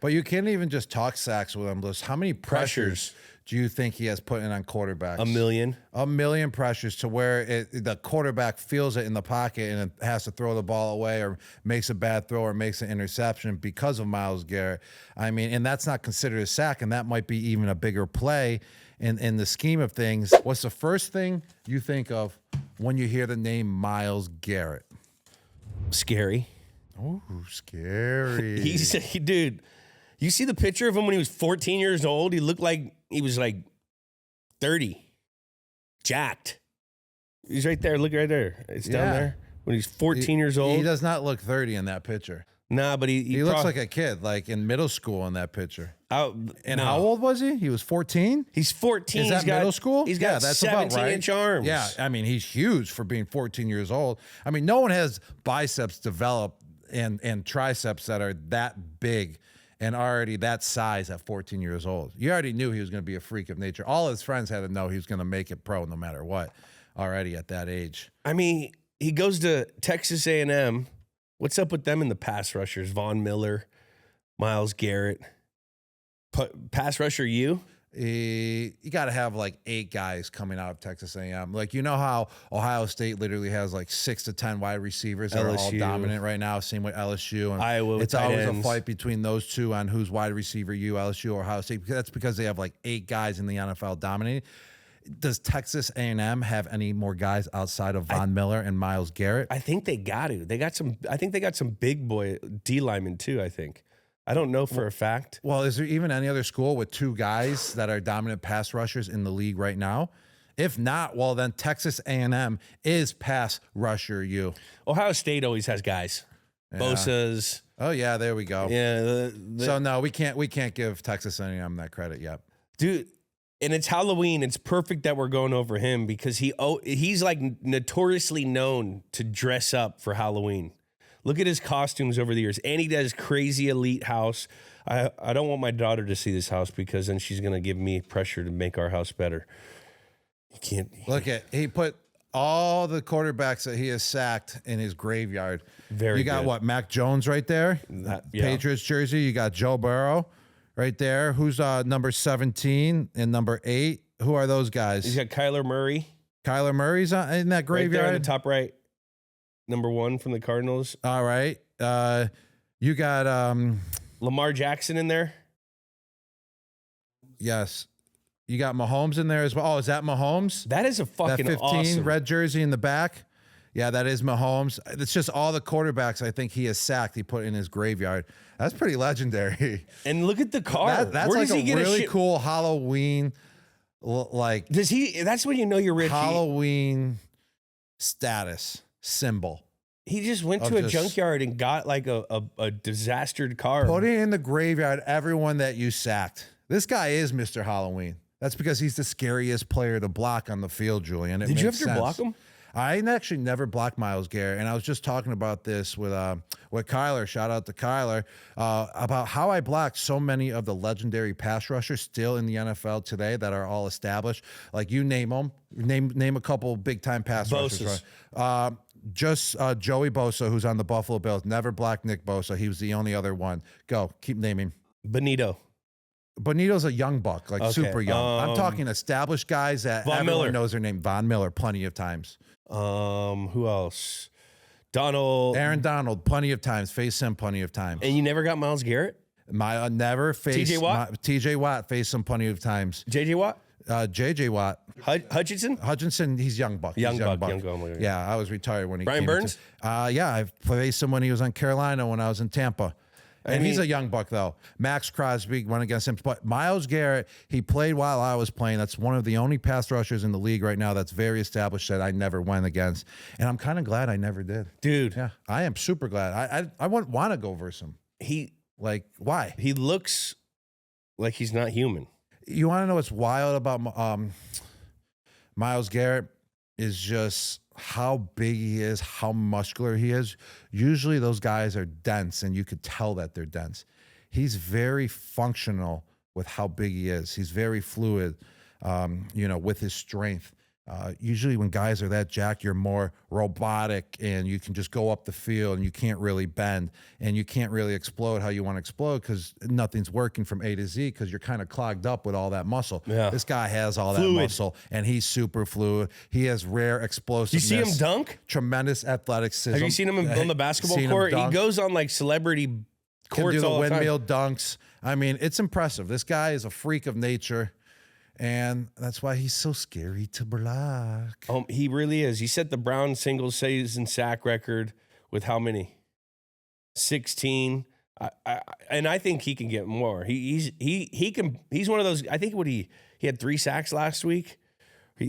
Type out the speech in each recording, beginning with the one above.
But you can't even just talk sacks with him. How many pressures do you think he has put in on quarterbacks? A million. A million pressures to where the quarterback feels it in the pocket and it has to throw the ball away or makes a bad throw or makes an interception because of Myles Garrett. I mean, and that's not considered a sack, and that might be even a bigger play in the scheme of things. What's the first thing you think of when you hear the name Myles Garrett? Scary. Oh, scary. Dude, you see the picture of him when he was 14 years old? He looked like he was like 30. Jacked. He's right there. Look right there. It's down there. When he's 14 years old. He does not look 30 in that picture. Nah, but he looks like a kid, like in middle school in that picture. How No. old was he? He was 14? He's 14. Is that middle school? He's got that's 17-inch arms. Yeah, I mean, he's huge for being 14 years old. I mean, no one has biceps developed and triceps that are that big and already that size at 14 years old. You already knew he was going to be a freak of nature. All his friends had to know he was going to make it pro no matter what already at that age. I mean, he goes to Texas A&M. What's up with them in the pass rushers? Von Miller, Myles Garrett. Pass rusher you? You got to have like 8 guys coming out of Texas A&M. Like, you know how Ohio State literally has like 6 to 10 wide receivers that are all dominant right now. Same with LSU and Iowa. It's always a fight between those two on who's wide receiver, LSU or Ohio State. That's because they have like 8 guys in the NFL dominating. Does Texas A&M have any more guys outside of Von Miller and Myles Garrett? I think they got to. I think they got some big boy D linemen too. I think. I don't know for a fact. Well, is there even any other school with 2 guys that are dominant pass rushers in the league right now? If not, well, then Texas A&M is pass rusher you. Ohio State always has guys. Yeah. Bosa's. Oh yeah, there we go. Yeah. So no, we can't give Texas A&M that credit yet, dude. And it's Halloween. It's perfect that we're going over him because he's like notoriously known to dress up for Halloween. Look at his costumes over the years. And he does crazy elite house. I don't want my daughter to see this house because then she's going to give me pressure to make our house better. You can't. He put all the quarterbacks that he has sacked in his graveyard. You got what? Mac Jones right there. Patriots jersey. You got Joe Burrow right there. Who's number 17 and number 8? Who are those guys? He's got Kyler Murray. Kyler Murray's in that graveyard. Right there in the top right. Number 1 from the Cardinals. All right. You got Lamar Jackson in there. Yes. You got Mahomes in there as well. Oh, is that Mahomes? That is a fucking that 15 awesome red jersey in the back. Yeah, that is Mahomes. It's just all the quarterbacks I think he has sacked. He put in his graveyard. That's pretty legendary. And look at the car. That's like a really cool Halloween. Like, does he? That's when you know you're rich. Halloween status symbol. He just went to a junkyard and got like a disastered car. Putting in the graveyard everyone that you sacked. This guy is Mr. Halloween. That's because he's the scariest player to block on the field, Julian. Did you have to block him? I actually never blocked Myles Garrett, and I was just talking about this with Kyler. Shout out to Kyler about how I blocked so many of the legendary pass rushers still in the NFL today that are all established. Like you name them, name a couple big time pass rushers. Right? Just Joey Bosa, who's on the Buffalo Bills. Never blocked Nick Bosa. He was the only other one. Go, keep naming. Bonito's a young buck, like super young. I'm talking established guys that everyone knows their name. Von Miller, plenty of times. Who else? Aaron Donald, plenty of times. Faced him plenty of times. And you never got Myles Garrett? Never faced TJ Watt? TJ Watt faced him plenty of times. JJ Watt? JJ Watt. Hutchinson, he's young buck. Young buck. Yeah, I was retired when he Brian came Burns? Yeah, I faced him when he was on Carolina when I was in Tampa. And he's a young buck, though. Max Crosby went against him. But Myles Garrett, he played while I was playing. That's one of the only pass rushers in the league right now that's very established that I never went against. And I'm kind of glad I never did. Dude. Yeah, I am super glad. I wouldn't want to go versus him. Why? He looks like he's not human. You want to know what's wild about Myles Garrett is just how big he is, how muscular he is. Usually those guys are dense, and you could tell that they're dense. He's very functional with how big he is. He's very fluid, with his strength. Usually when guys are that jacked, you're more robotic and you can just go up the field and you can't really bend and you can't really explode how you want to explode because nothing's working from A to Z because you're kind of clogged up with all that muscle. Yeah. This guy has all that muscle and he's super fluid. He has rare explosiveness. You see him dunk? Tremendous athleticism. Have you seen him on the basketball court? He goes on like celebrity courts do the all the time. windmill dunks. I mean, it's impressive. This guy is a freak of nature. And that's why he's so scary to block. He really is. He set the Browns single season sack record with how many? 16. And I think he can get more. He can. He's one of those. I think he had 3 sacks last week,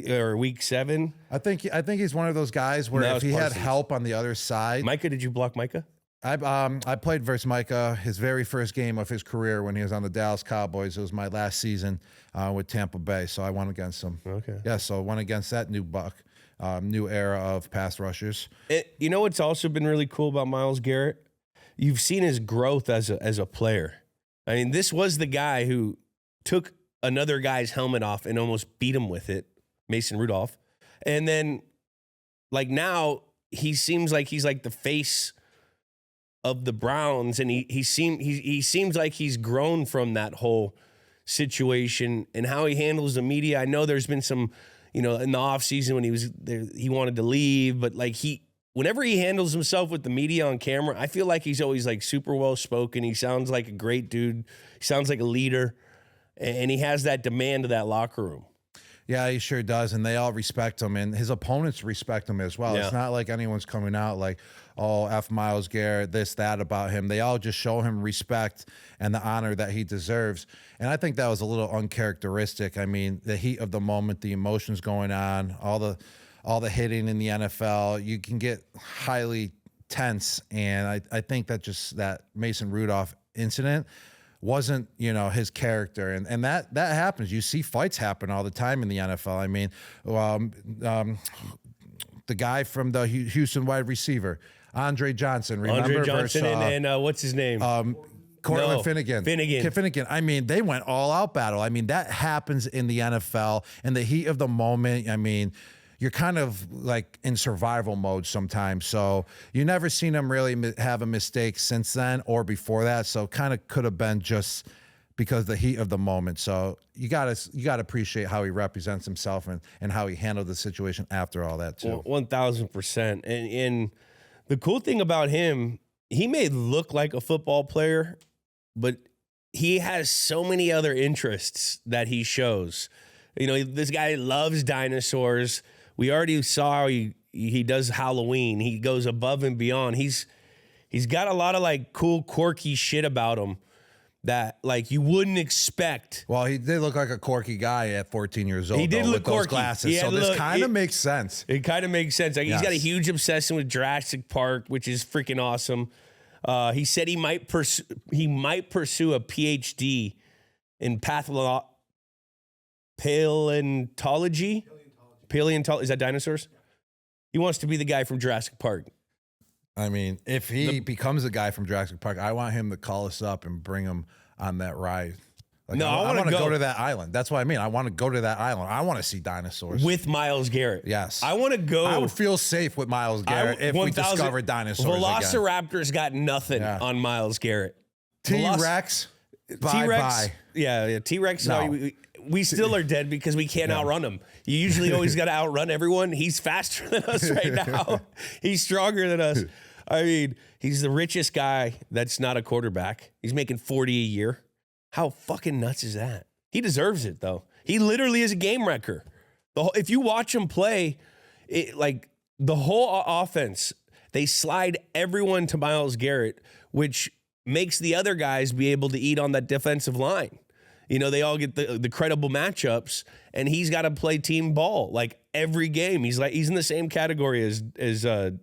or week 7. I think he's one of those guys where if he had help on the other side. Micah, did you block Micah? I played versus Micah his very first game of his career when he was on the Dallas Cowboys. It was my last season with Tampa Bay, so I won against him. Okay. Yeah, so I won against that new era of pass rushers. You know what's also been really cool about Myles Garrett? You've seen his growth as a player. I mean, this was the guy who took another guy's helmet off and almost beat him with it, Mason Rudolph. And then, like now, he seems like he's like the face of the Browns, and he seems like he's grown from that whole situation and how he handles the media. I know there's been some, in the offseason when he was there, he wanted to leave, but like whenever he handles himself with the media on camera, I feel like he's always like super well spoken. He sounds like a great dude. He sounds like a leader, and he has that demand of that locker room. Yeah, he sure does, and they all respect him, and his opponents respect him as well. Yeah. It's not like anyone's coming out like, oh, F Myles Garrett, this, that about him. They all just show him respect and the honor that he deserves, and I think that was a little uncharacteristic. I mean, the heat of the moment, the emotions going on, all the hitting in the NFL, you can get highly tense, and I think that Mason Rudolph incident wasn't, his character. And that happens. You see fights happen all the time in the NFL. I mean, the guy from the Houston wide receiver, Andre Johnson, remember? Andre Johnson and what's his name? Cortland Finnegan. I mean, they went all out battle. I mean, that happens in the NFL in the heat of the moment. I mean, you're kind of like in survival mode sometimes. So you never seen him really have a mistake since then or before that. So kind of could have been just because the heat of the moment. So you gotta appreciate how he represents himself and how he handled the situation after all that too. 1,000%. And the cool thing about him, he may look like a football player, but he has so many other interests that he shows. This guy loves dinosaurs. We already saw he does Halloween. He goes above and beyond. He's got a lot of like cool, quirky shit about him that like you wouldn't expect. Well, he did look like a quirky guy at 14 years old. He did look with those quirky. glasses. So this kind of makes sense. It kind of makes sense. Like, He's got a huge obsession with Jurassic Park, which is freaking awesome. He said he might pursue a PhD in paleontology. Paleontology, is that dinosaurs? He wants to be the guy from Jurassic Park. I mean, if he becomes a guy from Jurassic Park, I want him to call us up and bring him on that ride. Like, no, I want to go to that island. That's what I mean. I want to go to that island. I want to see dinosaurs. With Myles Garrett. Yes. I want to go. I would feel safe with Myles Garrett if we discovered dinosaurs Velociraptors got nothing on Myles Garrett. T-Rex, T-Rex. Yeah, T-Rex. No. We still are dead because we can't outrun him. You usually always got to outrun everyone. He's faster than us right now. He's stronger than us. I mean, he's the richest guy that's not a quarterback. He's making $40 a year. How fucking nuts is that? He deserves it, though. He literally is a game wrecker. If you watch him play, like the whole offense, they slide everyone to Myles Garrett, which makes the other guys be able to eat on that defensive line. They all get the credible matchups, and he's got to play team ball like every game. He's in the same category as Donald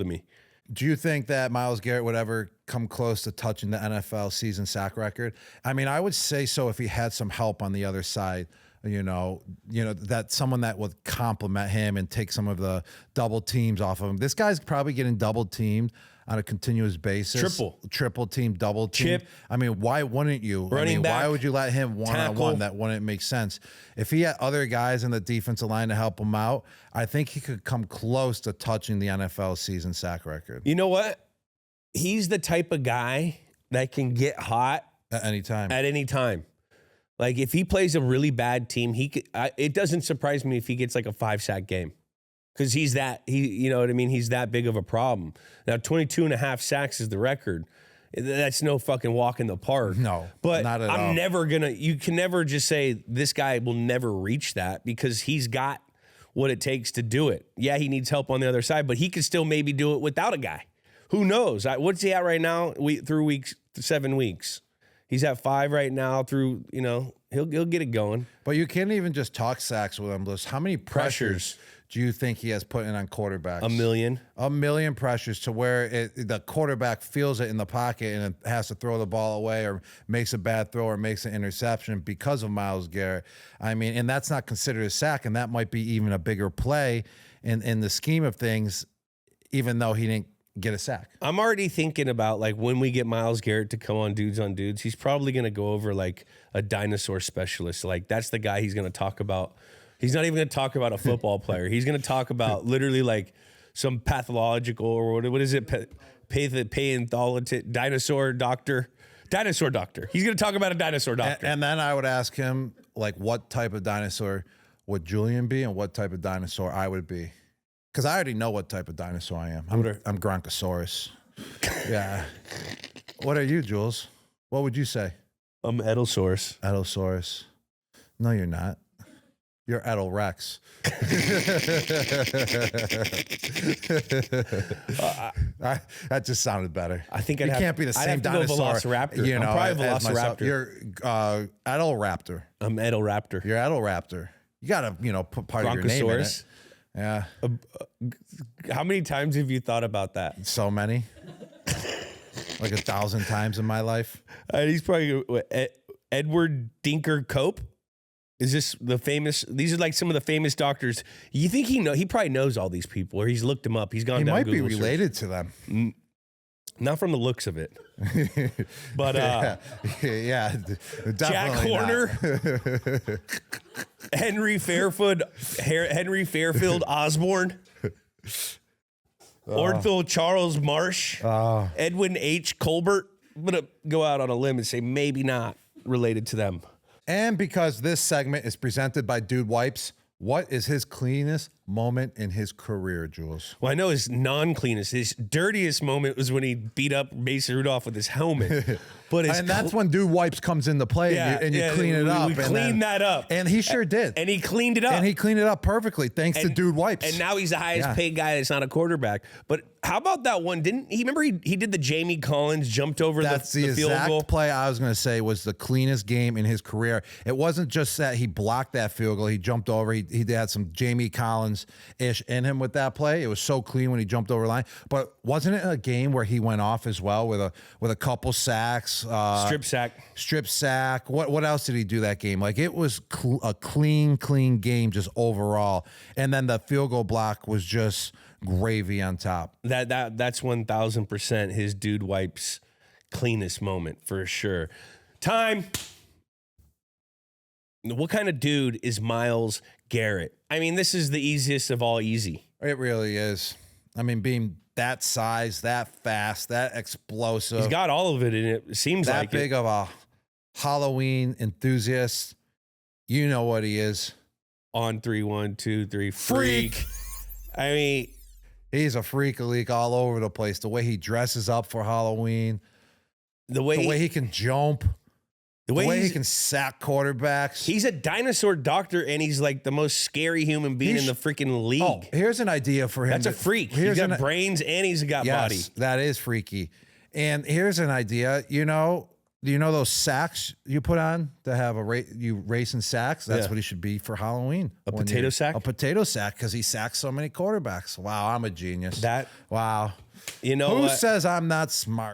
to me. Do you think that Myles Garrett would ever come close to touching the NFL season sack record? I mean, I would say so if he had some help on the other side. That someone that would complement him and take some of the double teams off of him. This guy's probably getting double teamed on a continuous basis. Triple team, double team. Chip. I mean, why wouldn't you? Running back. Why would you let him one-on-one? Tackle. That wouldn't make sense. If he had other guys in the defensive line to help him out, I think he could come close to touching the NFL season sack record. You know what? He's the type of guy that can get hot At any time. At any time. Like if he plays a really bad team, he could. It doesn't surprise me if he gets like a 5-sack game, because you know what I mean. He's that big of a problem. Now 22.5 sacks is the record. That's no fucking walk in the park. No, but not at all. I'm never gonna. You can never just say this guy will never reach that, because he's got what it takes to do it. Yeah, he needs help on the other side, but he could still maybe do it without a guy. Who knows? What's he at right now? Through 7 weeks. He's at 5 right now through, you know, he'll get it going. But you can't even just talk sacks with him, Bliss. How many pressures do you think he has put in on quarterbacks? 1 million. 1 million pressures to where the quarterback feels it in the pocket and it has to throw the ball away or makes a bad throw or makes an interception because of Myles Garrett. I mean, and that's not considered a sack, and that might be even a bigger play in the scheme of things, even though he didn't get a sack. I'm already thinking about, like, when we get Myles Garrett to come on Dudes, he's probably going to go over like a dinosaur specialist. Like, that's the guy he's going to talk about. He's not even going to talk about a football player. He's going to talk about literally like some pathological, or what is it? Paleontologist, dinosaur doctor. He's going to talk about a dinosaur doctor. And then I would ask him, like, what type of dinosaur would Julian be and what type of dinosaur I would be. Because I already know what type of dinosaur I am. I'm Gronkosaurus. Yeah. What are you, Jules? What would you say? I'm Edelsaurus. Edelsaurus. No, you're not. You're Edelrex. That just sounded better. I think you can't be the same dinosaur. Velociraptor. You know, I'm probably Velociraptor. You're Edelraptor. I'm Edelraptor. You're Edelraptor. You gotta, put part of your name in it. Yeah. How many times have you thought about that? So many. Like 1,000 times in my life. He's probably Edward Dinker Cope. Is this the famous? These are like some of the famous doctors. You think he probably knows all these people, or he's looked them up. He's gone down Google. He might be related to them. Not from the looks of it. But yeah, Jack Horner, Henry Fairfield Osborne, Orthel Charles Marsh, Edwin H. Colbert. I'm going to go out on a limb and say maybe not related to them. And because this segment is presented by Dude Wipes, what is his cleanest moment in his career, Jules? Well, I know his non-cleanest, his dirtiest moment was when he beat up Mason Rudolph with his helmet. But and that's when Dude Wipes comes into play, and you clean it up. We cleaned that up. And he sure did. And he cleaned it up. And he cleaned it up perfectly, thanks to Dude Wipes. And now he's the highest paid guy that's not a quarterback. But how about that one? Didn't he remember he did the Jamie Collins, jumped over the field goal? That's the exact play I was going to say was the cleanest game in his career. It wasn't just that he blocked that field goal. He jumped over. He had some Jamie Collins-ish in him with that play. It was so clean when he jumped over the line. But wasn't it a game where he went off as well with a couple sacks? Strip sack. What else did he do that game? Like, it was a clean game just overall. And then the field goal block was just gravy on top. That's 1,000% his Dude Wipes cleanest moment for sure. Time. What kind of dude is Myles Garrett? I mean, this is the easiest of all easy. It really is. I mean, being that size, that fast, that explosive. He's got all of it in it. Seems like that big of a Halloween enthusiast. You know what he is. On 3, 1, 2, 3, freak. I mean, he's a freak-a-leak all over the place. The way he dresses up for Halloween, the way he can jump, the way he can sack quarterbacks. He's a dinosaur doctor, and he's like the most scary human being in the freaking league. Oh, here's an idea for him. That's a freak. He's got brains and he's got body. Yes, that is freaky. And here's an idea. Do you know those sacks you put on to have you racing sacks? That's what he should be for Halloween. A potato sack? A potato sack, because he sacks so many quarterbacks. Wow, I'm a genius. Wow. You know Who what? says I'm not smart?